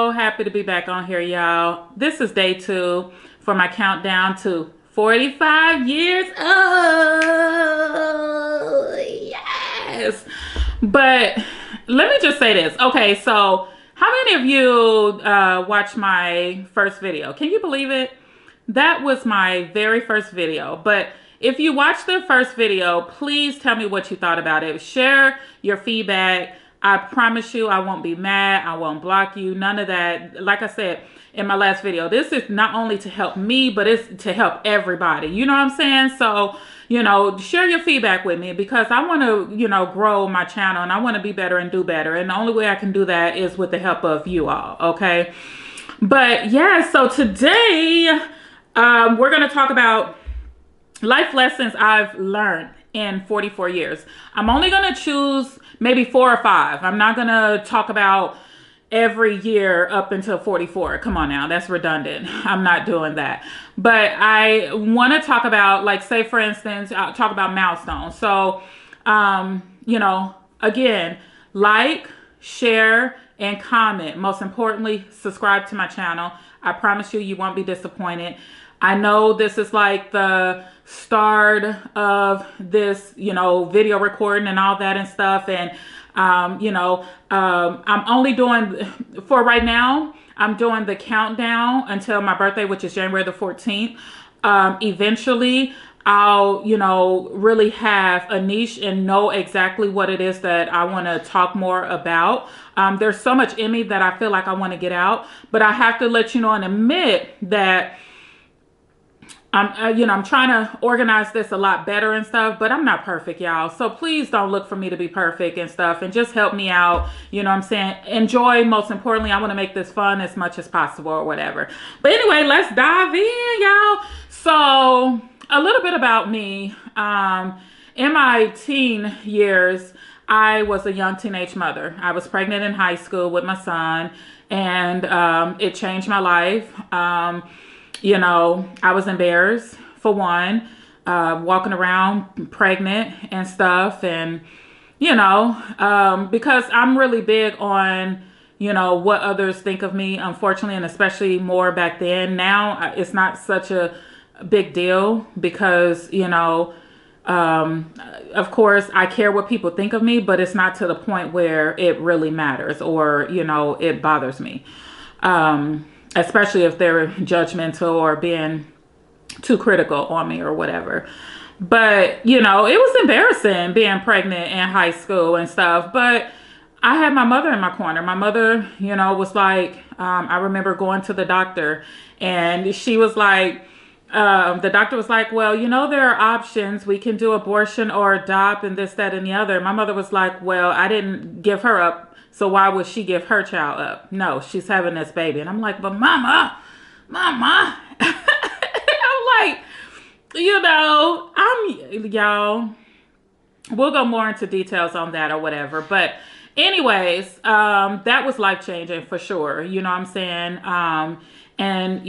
so happy to be back on here, y'all. This is day 2 for my countdown to 45 years old. Yes. But let me just say this. Okay, so how many of you watched my first video? Can you believe it? That was my very first video. But if you watched the first video, please tell me what you thought about it. Share your feedback. I promise you I won't be mad. I won't block you. None of that. Like I said in my last video, this is not only to help me, but it's to help everybody. You know what I'm saying? So, share your feedback with me because I want to, grow my channel and I want to be better and do better. And the only way I can do that is with the help of you all. Okay. But yeah, so today we're going to talk about life lessons I've learned in 44 years. I'm only going to choose maybe 4 or 5. I'm not going to talk about every year up until 44. Come on now, that's redundant. I'm not doing that. But I want to talk about, like, say for instance, I'll talk about milestones. So, again, like, share, and comment. Most importantly, subscribe to my channel. I promise you, you won't be disappointed. I know this is like the start of this, video recording and all that and stuff. And, I'm only doing, for right now, I'm doing the countdown until my birthday, which is January the 14th. Eventually, I'll, really have a niche and know exactly what it is that I want to talk more about. There's so much in me that I feel like I want to get out, but I have to let you know and admit that I'm trying to organize this a lot better and stuff, but I'm not perfect, y'all. So please don't look for me to be perfect and stuff, and just help me out. You know what I'm saying? Enjoy, most importantly. I want to make this fun as much as possible or whatever. But anyway, let's dive in, y'all. So a little bit about me. In my teen years, I was a young teenage mother. I was pregnant in high school with my son, and it changed my life. I was embarrassed, for one, walking around pregnant and stuff. And, because I'm really big on, what others think of me, unfortunately, and especially more back then. Now, it's not such a big deal because, of course, I care what people think of me, but it's not to the point where it really matters or, it bothers me. Especially if they're judgmental or being too critical on me or whatever. But, it was embarrassing being pregnant in high school and stuff. But I had my mother in my corner. My mother, was like, I remember going to the doctor and she was like, the doctor was like, well, there are options. We can do abortion or adopt and this, that, and the other. My mother was like, well, I didn't give her up. So why would she give her child up? No, she's having this baby. And I'm like, but mama. I'm like, y'all, we'll go more into details on that or whatever. But anyways, that was life changing for sure. You know what I'm saying? And,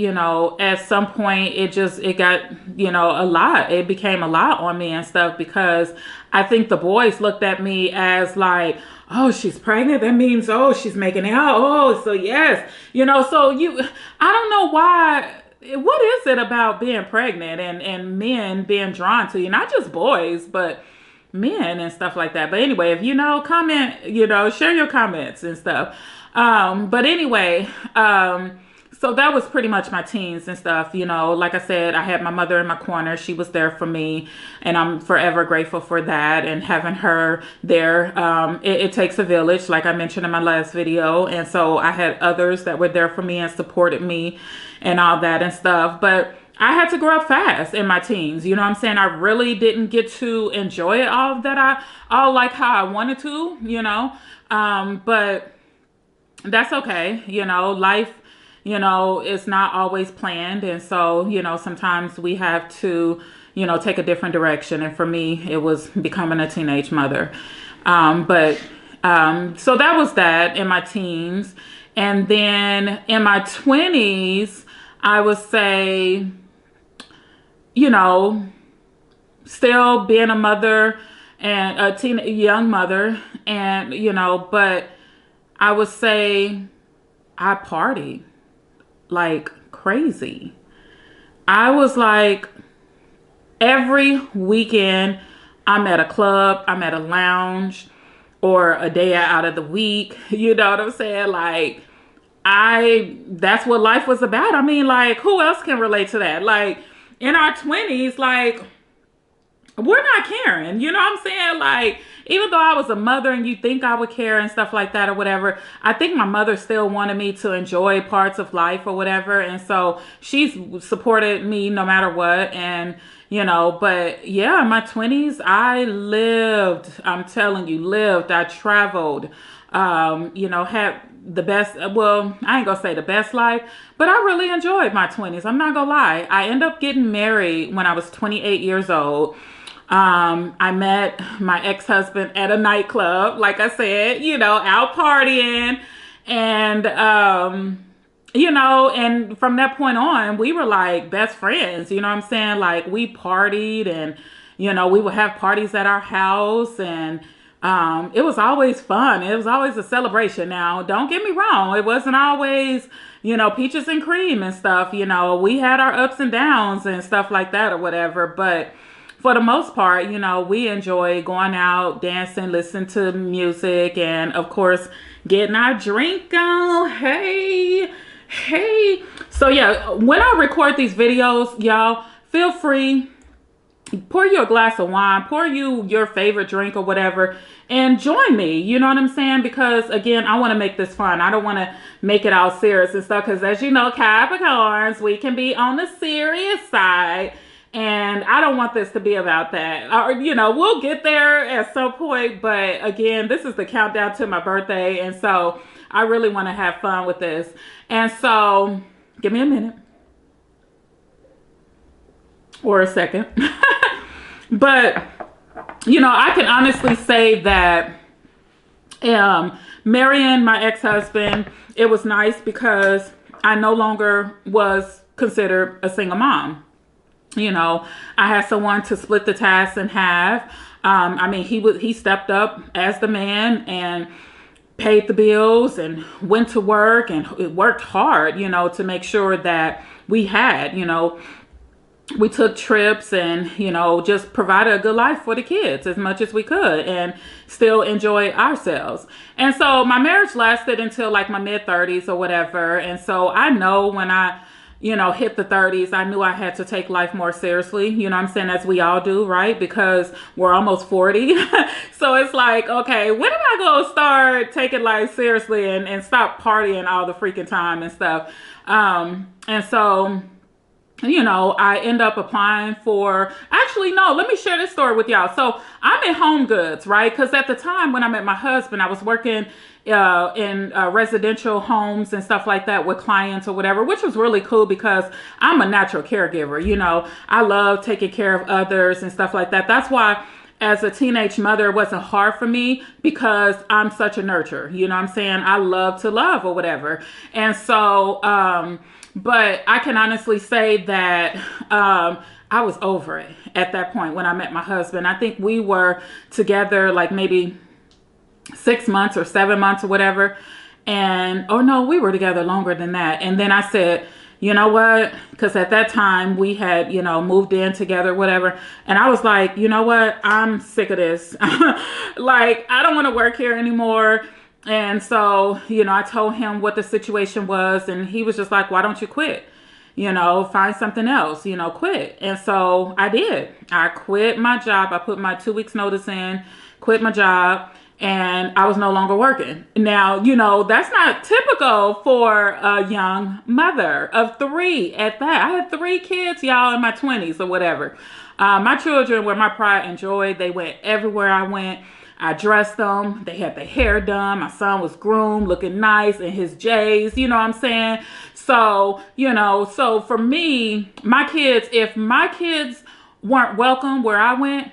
at some point it got, a lot. It became a lot on me and stuff because I think the boys looked at me as like, oh, she's pregnant. That means, oh, she's making out. Oh, so yes, I don't know why. What is it about being pregnant and men being drawn to you? Not just boys, but men and stuff like that. But anyway, if comment, share your comments and stuff. But anyway, so that was pretty much my teens and stuff. Like I said, I had my mother in my corner. She was there for me, and I'm forever grateful for that. And having her there, it takes a village, like I mentioned in my last video. And so I had others that were there for me and supported me and all that and stuff. But I had to grow up fast in my teens. You know what I'm saying? I really didn't get to enjoy it all like how I wanted to, but that's okay. Life, it's not always planned. And so, sometimes we have to, take a different direction. And for me, it was becoming a teenage mother. So that was that in my teens. And then in my 20s, I would say, still being a mother and a young mother. And, but I would say I partied like crazy. I was like, every weekend, I'm at a club, I'm at a lounge, or a day out of the week. You know what I'm saying? Like, that's what life was about. I mean, like, who else can relate to that? Like, in our 20s, like, we're not caring. You know what I'm saying? Like, even though I was a mother and you think I would care and stuff like that or whatever, I think my mother still wanted me to enjoy parts of life or whatever. And so she's supported me no matter what. And, but yeah, in my 20s, I lived, I'm telling you, lived, I traveled, had the best, well, I ain't gonna say the best life, but I really enjoyed my 20s. I'm not gonna lie. I ended up getting married when I was 28 years old. I met my ex-husband at a nightclub, like I said, out partying. And, and from that point on, we were like best friends, you know what I'm saying? Like we partied and, we would have parties at our house and, it was always fun. It was always a celebration. Now, don't get me wrong. It wasn't always, peaches and cream and stuff. We had our ups and downs and stuff like that or whatever. But for the most part, we enjoy going out, dancing, listening to music, and of course, getting our drink on. Hey, hey. So yeah, when I record these videos, y'all, feel free, pour you a glass of wine, pour you your favorite drink or whatever, and join me. You know what I'm saying? Because again, I want to make this fun. I don't want to make it all serious and stuff. Because as you know, Capricorns, we can be on the serious side. And I don't want this to be about that. Or, we'll get there at some point. But again, this is the countdown to my birthday. And so I really want to have fun with this. And so give me a minute. Or a second. But, I can honestly say that marrying my ex-husband, it was nice because I no longer was considered a single mom. I had someone to split the task in half. He stepped up as the man and paid the bills and went to work and worked hard, to make sure that we had, we took trips and, just provided a good life for the kids as much as we could and still enjoy ourselves. And so my marriage lasted until like my mid-30s or whatever. And so I know when I hit the 30s, I knew I had to take life more seriously, you know what I'm saying, as we all do, right? Because we're almost 40. So it's like, okay, when am I going to start taking life seriously and stop partying all the freaking time and stuff? And so, I end up applying for, actually, no, let me share this story with y'all. So I'm in Home Goods, right? Because at the time when I met my husband, I was working in residential homes and stuff like that with clients or whatever, which was really cool because I'm a natural caregiver. I love taking care of others and stuff like that. That's why as a teenage mother, it wasn't hard for me because I'm such a nurturer. You know what I'm saying? I love to love or whatever. And so, but I can honestly say that I was over it at that point when I met my husband. I think we were together like maybe 6 months or 7 months or whatever. And, oh no, we were together longer than that. And then I said, you know what? Because at that time we had, moved in together, whatever. And I was like, you know what? I'm sick of this. Like, I don't want to work here anymore. And so, I told him what the situation was. And he was just like, why don't you quit? Find something else, quit. And so I did. I quit my job. I put my 2 weeks notice in, quit my job. And I was no longer working. Now, that's not typical for a young mother of 3 at that. I had 3 kids, y'all, in my 20s or whatever. My children were my pride and joy. They went everywhere I went. I dressed them. They had their hair done. My son was groomed, looking nice in his J's. You know what I'm saying? So, so for me, my kids, if my kids weren't welcome where I went,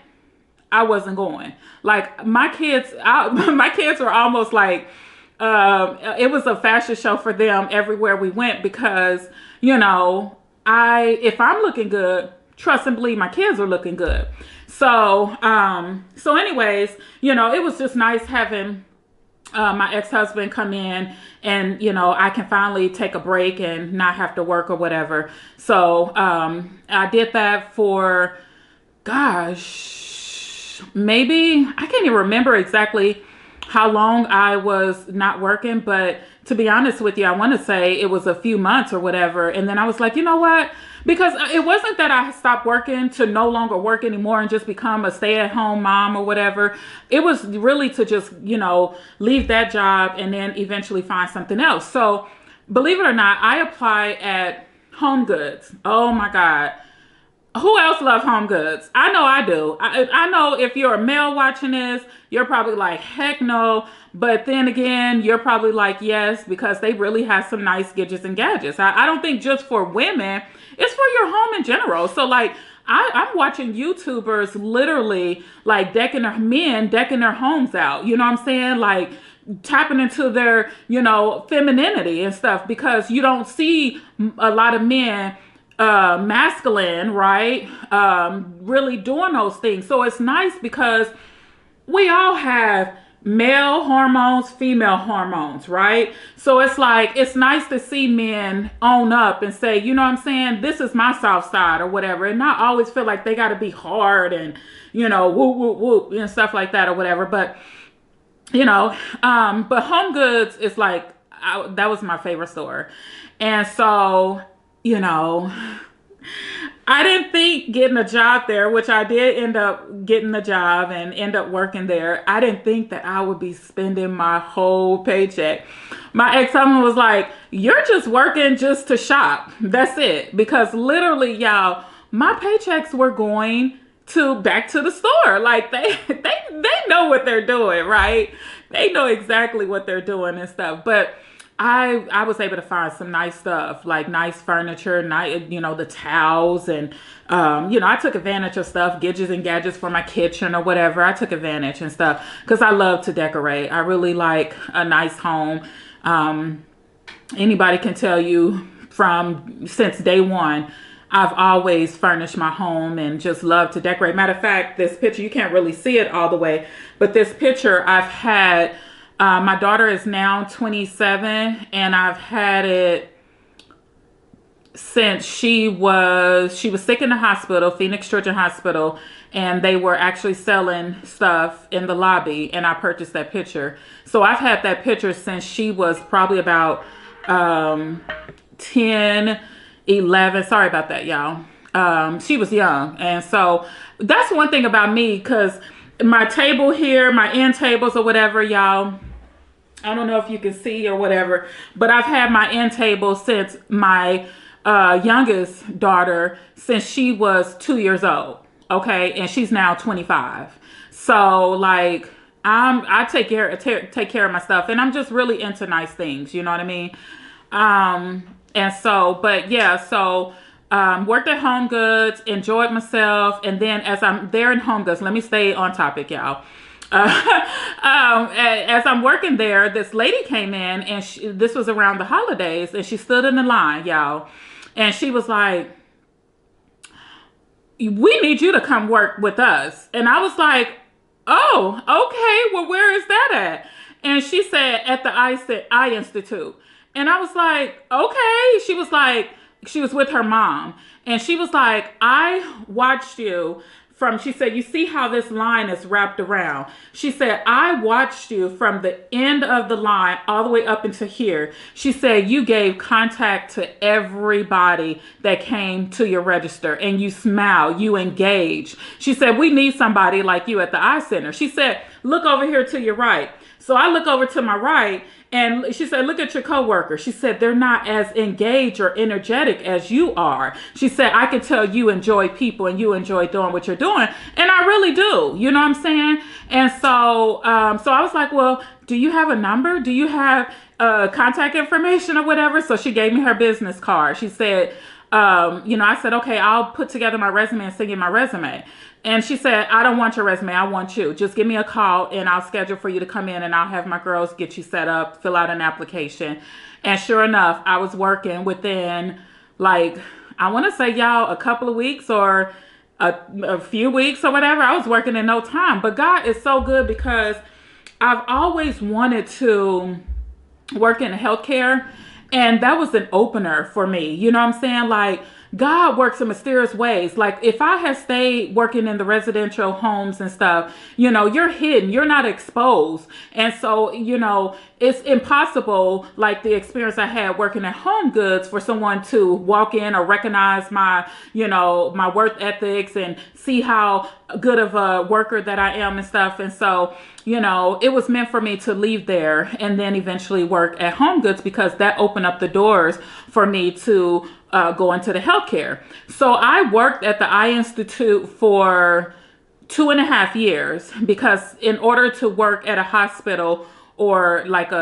I wasn't going. Like my kids, my kids were almost like, it was a fashion show for them everywhere we went because, if I'm looking good, trust and believe my kids are looking good. So, so anyways, it was just nice having my ex-husband come in, and I can finally take a break and not have to work or whatever. So I did that for, gosh, maybe I can't even remember exactly how long I was not working, but to be honest with you, I want to say it was a few months or whatever. And then I was like, you know what? Because it wasn't that I stopped working to no longer work anymore and just become a stay-at-home mom or whatever. It was really to just, leave that job and then eventually find something else. So believe it or not, I apply at Home Goods. Oh my God. Who else loves Home Goods? I know I do. I know if you're a male watching this, you're probably like, heck no. But then again, you're probably like, yes, because they really have some nice gadgets and gadgets. I don't think just for women, it's for your home in general. So like, I'm watching YouTubers literally like decking their homes out. You know what I'm saying? Like tapping into their, femininity and stuff, because you don't see a lot of men masculine, right? Really doing those things. So it's nice because we all have male hormones, female hormones, right? So it's like, it's nice to see men own up and say, you know what I'm saying? This is my soft side or whatever. And not always feel like they got to be hard and, whoop, whoop, whoop and stuff like that or whatever. But, but Home Goods is like, that was my favorite store. And so, I didn't think getting a job there, which I did end up getting the job and end up working there. I didn't think that I would be spending my whole paycheck. My ex-husband was like, you're just working just to shop. That's it. Because literally, y'all, my paychecks were going back to the store. Like they know what they're doing, right? They know exactly what they're doing and stuff. But I was able to find some nice stuff, like nice furniture, the towels, and I took advantage of stuff, gadgets and gadgets for my kitchen or whatever. I took advantage and stuff because I love to decorate. I really like a nice home. Anybody can tell you since day one, I've always furnished my home and just love to decorate. Matter of fact, this picture, you can't really see it all the way, but this picture I've had. My daughter is now 27, and I've had it since she was sick in the hospital, Phoenix Children's Hospital, and they were actually selling stuff in the lobby, and I purchased that picture. So I've had that picture since she was probably about 10, 11. Sorry about that, y'all. She was young. And so that's one thing about me, because my table here, my end tables or whatever, y'all, I don't know if you can see or whatever, but I've had my end table since my youngest daughter, since she was 2 years old. Okay. And she's now 25. So like, I take care of my stuff, and I'm just really into nice things. You know what I mean? And so, but yeah, so worked at Home Goods, enjoyed myself. And then as I'm there in Home Goods, let me stay on topic, y'all. As I'm working there, this lady came in, and this was around the holidays, and she stood in the line, y'all. And she was like, we need you to come work with us. And I was like, oh, okay, well, where is that at? And she said, at the Eye Institute. And I was like, okay. She was with her mom. And she was like, I watched you she said, you see how this line is wrapped around? She said, I watched you from the end of the line all the way up into here. She said, you gave contact to everybody that came to your register, and you smiled, you engaged. She said, we need somebody like you at the eye center. She said, look over here to your right. So I look over to my right, and she said, look at your coworker. She said, they're not as engaged or energetic as you are. She said, I can tell you enjoy people and you enjoy doing what you're doing. And I really do. You know what I'm saying? And so, so I was like, well, do you have a number? Do you have contact information or whatever? So she gave me her business card. She said, I said, okay, I'll put together my resume and send you my resume. And she said, I don't want your resume. I want you. Just give me a call, and I'll schedule for you to come in, and I'll have my girls get you set up, fill out an application. And sure enough, I was working within, like, I want to say, y'all, a couple of weeks or a few weeks or whatever. I was working in no time. But God is so good, because I've always wanted to work in healthcare, and that was an opener for me. You know what I'm saying? Like, God works in mysterious ways. Like, if I had stayed working in the residential homes and stuff, you're hidden, you're not exposed. And so, it's impossible, like the experience I had working at Home Goods, for someone to walk in or recognize my, my work ethics and see how good of a worker that I am and stuff. And so, it was meant for me to leave there and then eventually work at Home Goods, because that opened up the doors for me to go into the healthcare. So I worked at the Eye Institute for 2.5 years, because in order to work at a hospital or like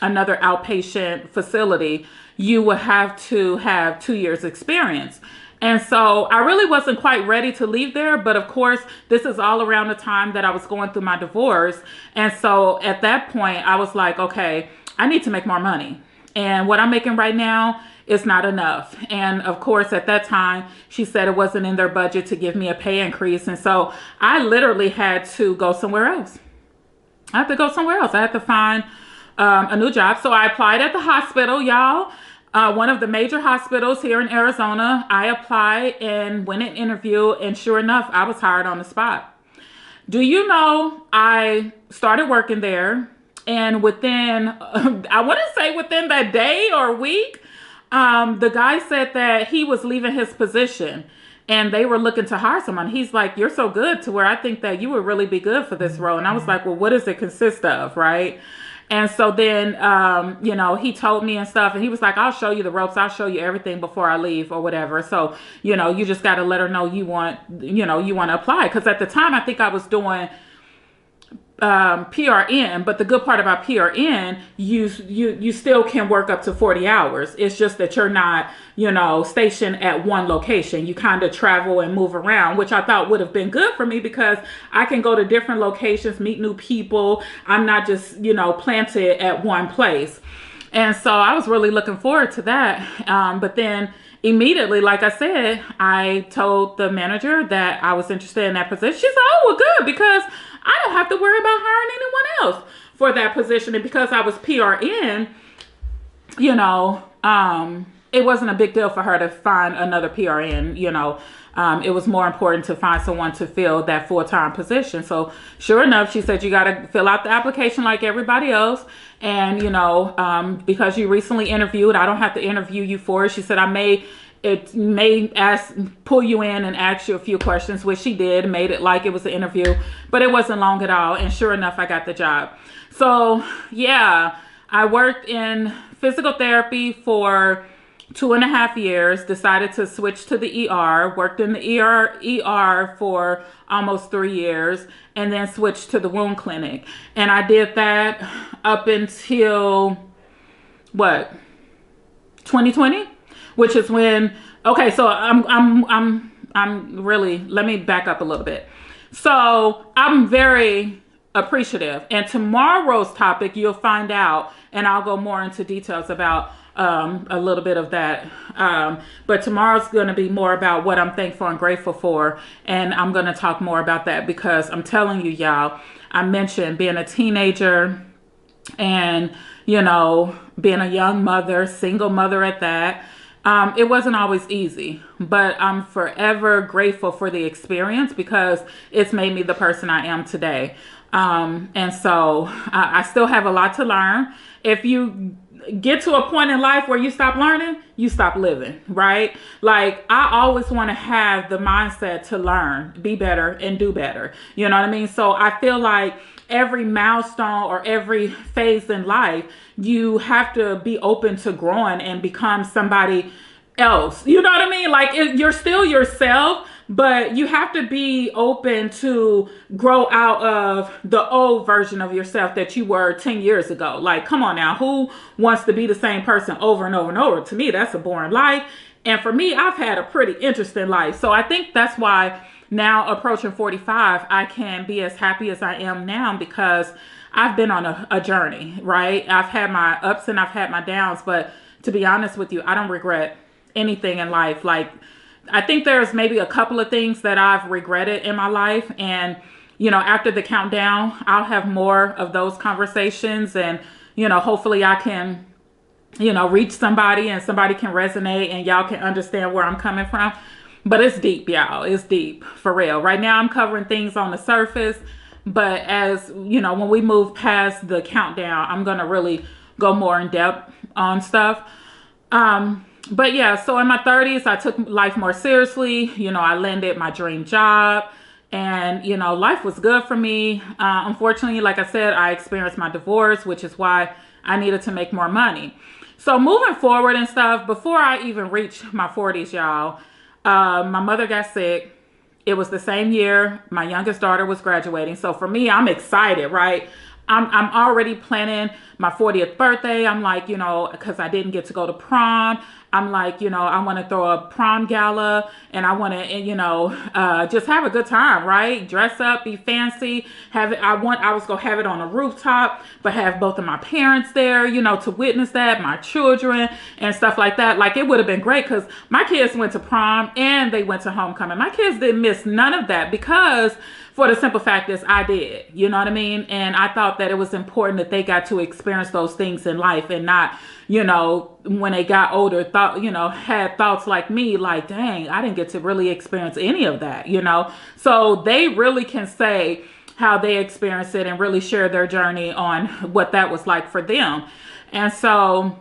another outpatient facility, you would have to have 2 years experience. And so I really wasn't quite ready to leave there. But of course, this is all around the time that I was going through my divorce. And so at that point, I was like, okay, I need to make more money. And what I'm making right now is not enough. And of course, at that time, she said it wasn't in their budget to give me a pay increase. And so I literally had to go somewhere else. I had to go somewhere else. I had to find a new job. So I applied at the hospital, y'all. One of the major hospitals here in Arizona. I applied and went and interviewed, and sure enough, I was hired on the spot. Do you know, I started working there, and within, I want to say within that day or week, the guy said that he was leaving his position and they were looking to hire someone. He's like, you're so good to where I think that you would really be good for this role. And I was like, well, what does it consist of, right? And so then, he told me and stuff, and he was like, I'll show you the ropes. I'll show you everything before I leave or whatever. So, you just got to let her know you want to apply. Because at the time, I think I was doing PRN, but the good part about PRN, you still can work up to 40 hours. It's just that you're not, stationed at one location. You kind of travel and move around, which I thought would have been good for me, because I can go to different locations, meet new people. I'm not just, planted at one place. And so I was really looking forward to that. But then immediately, like I said, I told the manager that I was interested in that position. She said, oh, well, good, because I don't have to worry about hiring anyone else for that position. And because I was PRN, it wasn't a big deal for her to find another PRN. It was more important to find someone to fill that full-time position. So sure enough, she said, you got to fill out the application like everybody else. And, because you recently interviewed, I don't have to interview you for it. She said, it may pull you in and ask you a few questions, which she did, made it like it was an interview, but it wasn't long at all. And sure enough, I got the job. So yeah, I worked in physical therapy for 2.5 years, decided to switch to the ER, worked in the ER for almost 3 years, and then switched to the wound clinic. And I did that up until 2020? Which is when, okay, so I'm really, let me back up a little bit. So I'm very appreciative. And tomorrow's topic, you'll find out, and I'll go more into details about a little bit of that. But tomorrow's going to be more about what I'm thankful and grateful for. And I'm going to talk more about that, because I'm telling you, y'all, I mentioned being a teenager and, being a young mother, single mother at that. It wasn't always easy, but I'm forever grateful for the experience, because it's made me the person I am today. And so I still have a lot to learn. If you get to a point in life where you stop learning, you stop living, right? Like, I always want to have the mindset to learn, be better, and do better. You know what I mean? So I feel like every milestone or every phase in life, you have to be open to growing and become somebody else. You know what I mean? Like, you're still yourself, but you have to be open to grow out of the old version of yourself that you were 10 years ago. Like, come on now, who wants to be the same person over and over and over? To me, that's a boring life. And for me, I've had a pretty interesting life. So I think that's why now, approaching 45, I can be as happy as I am now, because I've been on a journey, right? I've had my ups and I've had my downs, but to be honest with you, I don't regret anything in life. Like, I think there's maybe a couple of things that I've regretted in my life, and after the countdown, I'll have more of those conversations, and, hopefully I can, reach somebody and somebody can resonate and y'all can understand where I'm coming from. But it's deep, y'all. It's deep for real. Right now I'm covering things on the surface, but as when we move past the countdown, I'm going to really go more in depth on stuff. But yeah, so in my 30s, I took life more seriously. I landed my dream job, and, life was good for me. Unfortunately, like I said, I experienced my divorce, which is why I needed to make more money. So moving forward and stuff, before I even reached my 40s, y'all, my mother got sick. It was the same year my youngest daughter was graduating. So for me, I'm excited, right? I'm already planning my 40th birthday. I'm like, because I didn't get to go to prom. I'm like, I want to throw a prom gala, and I want to, just have a good time, right? Dress up, be fancy. I was going to have it on a rooftop, but have both of my parents there, to witness that, my children and stuff like that. Like, it would have been great because my kids went to prom and they went to homecoming. My kids didn't miss none of that because for the simple fact is I did, you know what I mean? And I thought that it was important that they got to experience those things in life and not, when they got older, had thoughts like me, like, dang, I didn't get to really experience any of that, So they really can say how they experienced it and really share their journey on what that was like for them. And so,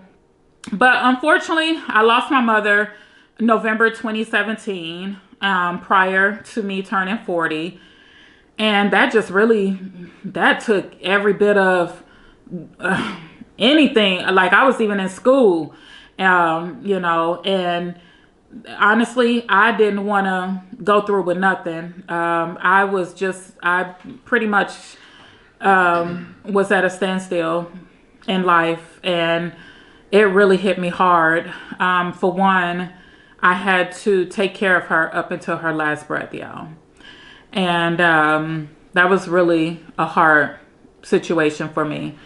but unfortunately, I lost my mother November 2017, prior to me turning 40. And that just really, that took every bit of anything. Like, I was even in school, and honestly, I didn't want to go through with nothing. I pretty much was at a standstill in life, and it really hit me hard. For one, I had to take care of her up until her last breath, y'all. And that was really a hard situation for me,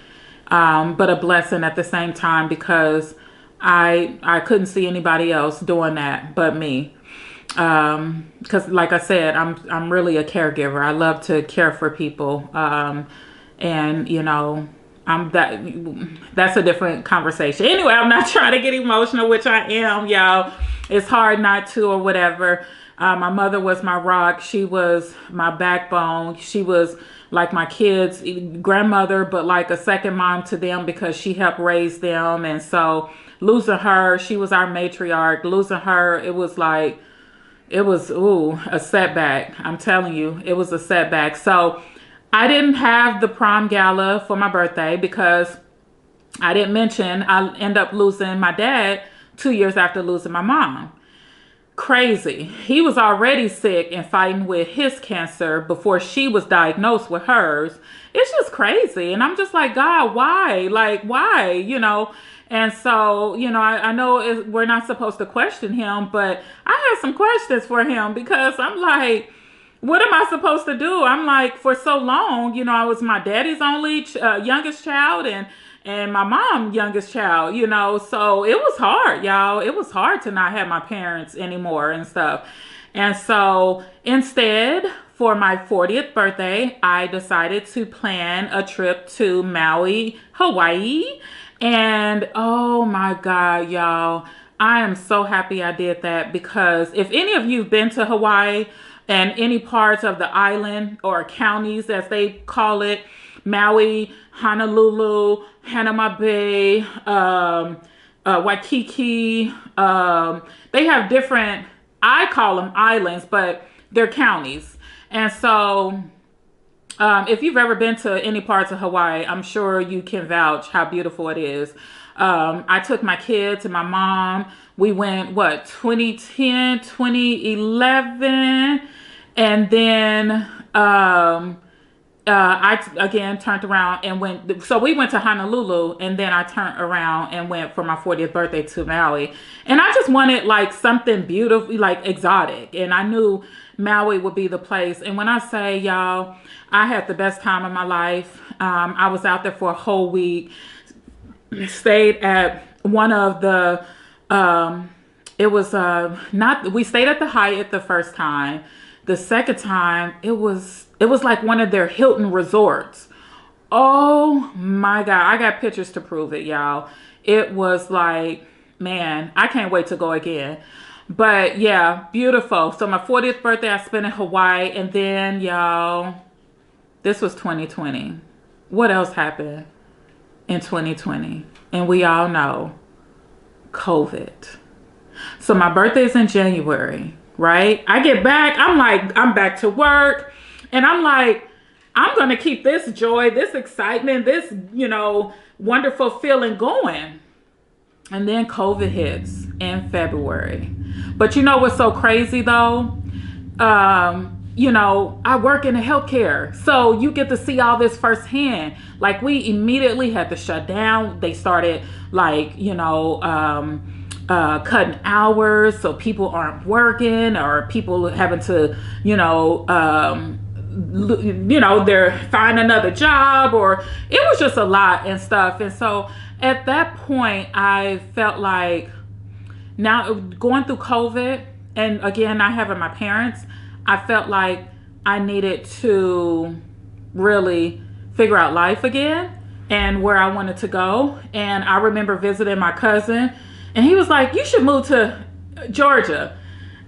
but a blessing at the same time because I couldn't see anybody else doing that but me. Because like I said, I'm really a caregiver. I love to care for people, and that's a different conversation. Anyway, I'm not trying to get emotional, which I am, y'all. It's hard not to or whatever. My mother was my rock. She was my backbone. She was like my kids' grandmother, but like a second mom to them because she helped raise them. And so losing her, she was our matriarch. Losing her, it was a setback. I'm telling you, it was a setback. So I didn't have the prom gala for my birthday because I didn't mention I ended up losing my dad 2 years after losing my mom. Crazy. He was already sick and fighting with his cancer before she was diagnosed with hers. It's just crazy. And I'm just like, God, why? Like, why? And so, I know we're not supposed to question him, but I have some questions for him because I'm like, what am I supposed to do? I'm like, for so long, I was my daddy's only youngest child and my mom youngest child, so it was hard, y'all. It was hard to not have my parents anymore and stuff. And so instead, for my 40th birthday, I decided to plan a trip to Maui, Hawaii. And oh my God, y'all, I am so happy I did that because if any of you've been to Hawaii and any parts of the island or counties as they call it, Maui, Honolulu, Hanama Bay, Waikiki, they have different, I call them islands, but they're counties. And so if you've ever been to any parts of Hawaii, I'm sure you can vouch how beautiful it is. I took my kids and my mom. We went, 2010, 2011. And then I again turned around and went. So we went to Honolulu, and then I turned around and went for my 40th birthday to Maui. And I just wanted like something beautiful, like exotic. And I knew Maui would be the place. And when I say, y'all, I had the best time of my life. I was out there for a whole week. Stayed at one of the. We stayed at the Hyatt the first time. The second time, it was It was like one of their Hilton resorts. Oh my God. I got pictures to prove it, y'all. It was like, man, I can't wait to go again. But yeah, beautiful. So my 40th birthday, I spent in Hawaii. And then, y'all, this was 2020. What else happened in 2020? And we all know COVID. So my birthday is in January, right? I get back, I'm like, I'm back to work. And I'm like, I'm going to keep this joy, this excitement, this, wonderful feeling going. And then COVID hits in February. But you know what's so crazy though? I work in the healthcare. So you get to see all this firsthand. Like we immediately had to shut down. They started cutting hours so people aren't working or people having to, they're find another job, or it was just a lot and stuff. And so at that point, I felt like now going through COVID, and again, not having my parents, I felt like I needed to really figure out life again and where I wanted to go. And I remember visiting my cousin, and he was like, you should move to Georgia.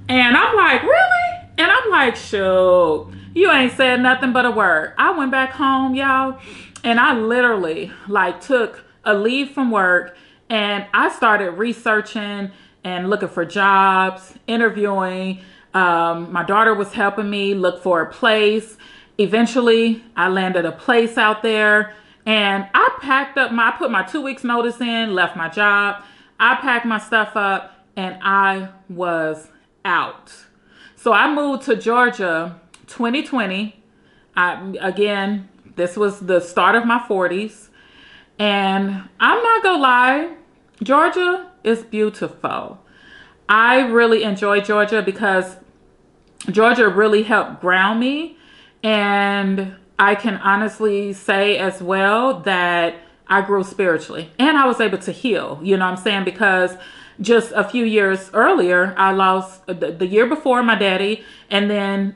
And I'm like, really? And I'm like, shoot, you ain't said nothing but a word. I went back home, y'all, and I literally took a leave from work and I started researching and looking for jobs, interviewing. My daughter was helping me look for a place. Eventually, I landed a place out there, and I put my 2 weeks notice in, left my job. I packed my stuff up, and I was out. So I moved to Georgia 2020. Again, this was the start of my 40s. And I'm not gonna lie, Georgia is beautiful. I really enjoy Georgia because Georgia really helped ground me. And I can honestly say as well that I grew spiritually and I was able to heal, you know what I'm saying? Because just a few years earlier, I lost the year before my daddy, and then,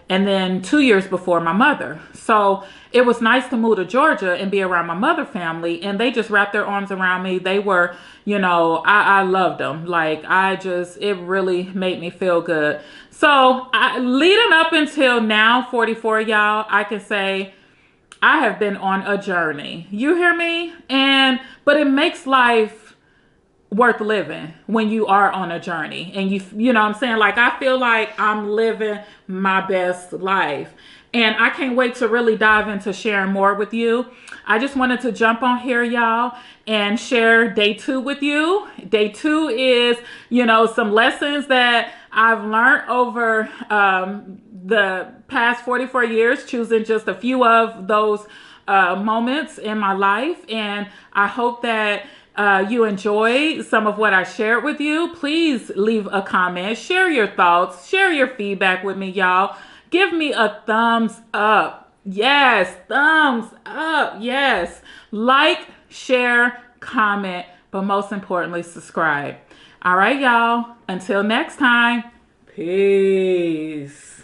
and then 2 years before my mother. So it was nice to move to Georgia and be around my mother family, and they just wrapped their arms around me. They were, I loved them. It really made me feel good. So leading up until now, 44, y'all, I can say I have been on a journey. You hear me? But it makes life worth living when you are on a journey, and you know what I'm saying? I feel like I'm living my best life, and I can't wait to really dive into sharing more with you. I just wanted to jump on here, y'all, and share day 2 with you. Day 2 is, some lessons that I've learned over the past 44 years, choosing just a few of those moments in my life. And I hope that you enjoyed some of what I shared with you. Please leave a comment, share your thoughts, share your feedback with me, y'all. Give me a thumbs up. Yes, thumbs up. Yes. Like, share, comment, but most importantly, subscribe. All right, y'all. Until next time, peace.